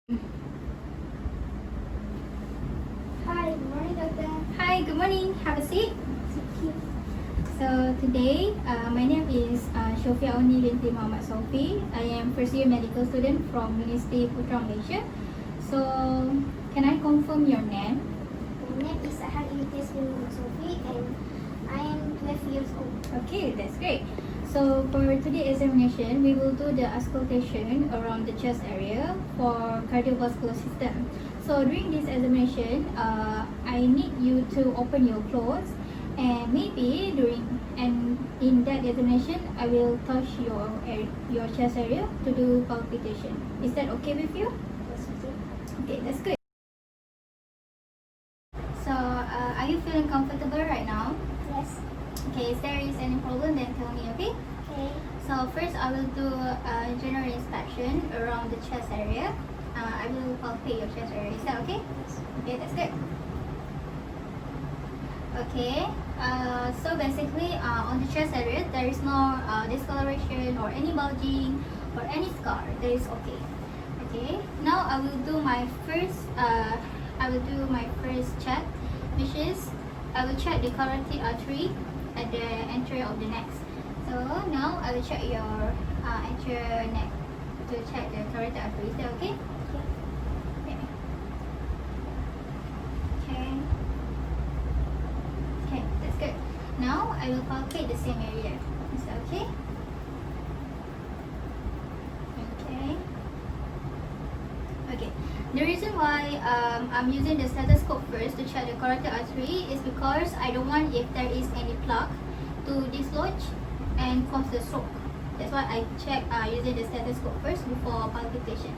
Hi, good morning, doctor. Hi, good morning. Have a seat. Thank you. So today, my name is Shofia Oni binti Muhammad Sofi. I am first year medical student from University Putra Malaysia. So, can I confirm your name? My name is Ahad Imtiaz bin Muhammad Sofi and I am 12 years old. Okay, that's great. So for today's examination, we will do the auscultation around the chest area for cardiovascular system. So during this examination, I need you to open your clothes, and maybe in that examination, I will touch your chest area to do palpitation. Is that okay with you? Yes, okay. Okay, that's good. So are you feeling comfortable right now? Yes. Okay, if there is any problem, then tell me, okay? Okay. So first, I will do a general inspection around the chest area. I will palpate your chest area. Is that okay? Yes. Okay, that's good. Okay. So basically, on the chest area, there is no discoloration or any bulging or any scar. That is okay. Okay. Now I will do my first. I will do my first check, which is I will check the carotid artery at the entry of the neck. So now I will check your anterior neck to check the carotid artery. Is that okay? Okay. Okay. Okay, that's good. Now I will palpate the same area. Is that okay? Okay. Okay. The reason why I'm using the stethoscope first to check the carotid artery is because I don't want if there is any plaque to dislodge and cause the stroke. That's why I check using the stethoscope first before palpitation.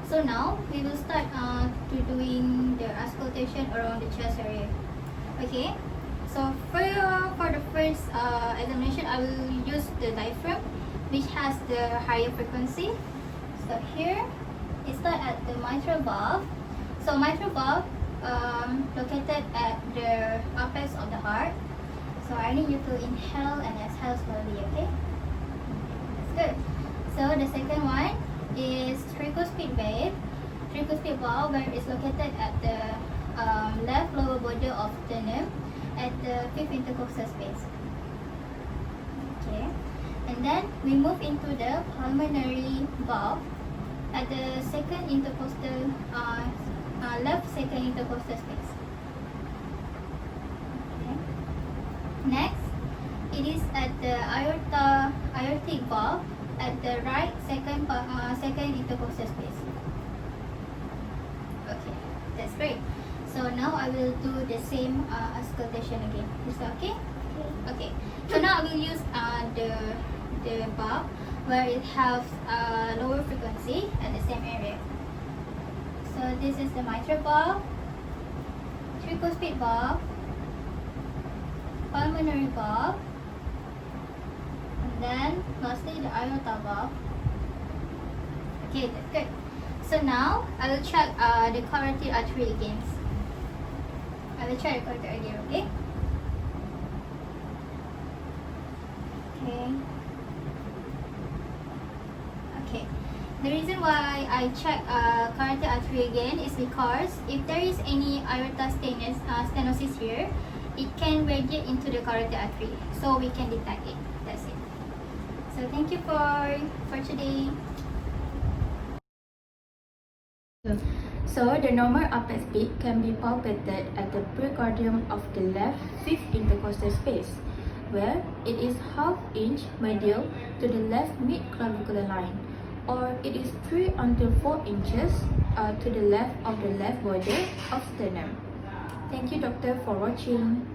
So now we will start to doing the auscultation around the chest area. Okay. So for the first examination, I will use the diaphragm, which has the higher frequency. So here, it starts at the mitral valve. So mitral valve located at the apex of the heart. So I need you to inhale and exhale slowly, okay? That's good. So the second one is tricuspid valve. Tricuspid valve where it's located at the left lower border of sternum at the fifth intercostal space. Okay. And then we move into the pulmonary valve at the second intercostal, left second intercostal space. Okay. Next, it is at the aortic valve at the right second intercostal space. Okay, that's great. So now I will do the same auscultation again. Is that okay? Okay. So now I will use the valve where it has lower frequency at the same area. So this is the mitral valve, tricuspid valve, pulmonary valve, and then lastly the aorta valve. Okay, that's good. So now I will check the carotid artery again. I will check the carotid artery, okay? Okay. Okay. The reason why I check carotid artery again is because if there is any aorta stenosis here, it can radiate into the carotid artery, so we can detect it. That's it. So thank you for today. So the normal apex peak can be palpated at the precardium of the left fifth intercostal space, where it is ½ inch medial to the left mid-clavicular line, or it is 3 until 4 inches to the left of the left border of sternum. Thank you, doctor, for watching.